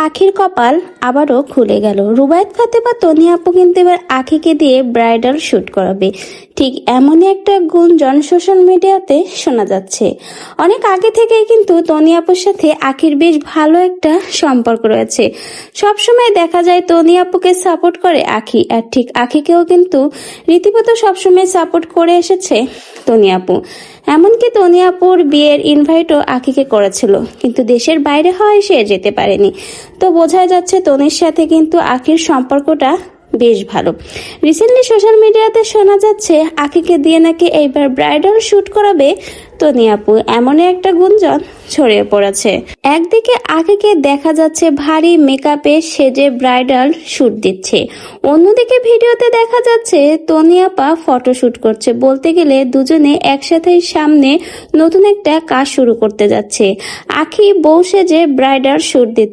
আখির কপাল আবারও খুলে গেল। রুবায়েত ফাতেমা তনি আপু কিন্তু এবার আখিকে দিয়ে ব্রাইডাল শুট করাবে, ঠিক এমনই একটা গুঞ্জন সোশ্যাল মিডিয়াতে শোনা যাচ্ছে। অনেক আগে থেকেই কিন্তু তনি আপুর সাথে আখির বেশ ভালো একটা সম্পর্ক রয়েছে। সবসময় দেখা যায় তনি আপুকে সাপোর্ট করে আখি, আর ঠিক আখিকেও কিন্তু রীতিমতো সবসময় সাপোর্ট করে এসেছে তনি আপু। এমনকি তনি আপুর বিয়ের ইনভাইটও আখিকে করেছিল, কিন্তু দেশের বাইরে হওয়ায় সে যেতে পারেনি। তো বোঝা যাচ্ছে তনির সাথে কিন্তু আখির সম্পর্কটা বেশ ভালো। রিসেন্টলি সোশ্যাল মিডিয়াতে শোনা যাচ্ছে আখিকে দিয়ে নাকি এইবার ব্রাইডাল শুট করাবে তনি আপু, এমনই একটা গুঞ্জন ছড়িয়ে পড়েছে। একদিকে আখিকে দেখা যাচ্ছে ভারী মেকআপে সেজে ব্রাইডাল শুট দিচ্ছে, অন্যদিকে ভিডিওতে দেখা যাচ্ছে তনি আপা ফটোশুট করছে। বলতে গেলে দুজনে একসাথে সামনে নতুন একটা কাজ শুরু করতে যাচ্ছে। আখি বউ সেজে ব্রাইডাল শুট দিচ্ছে।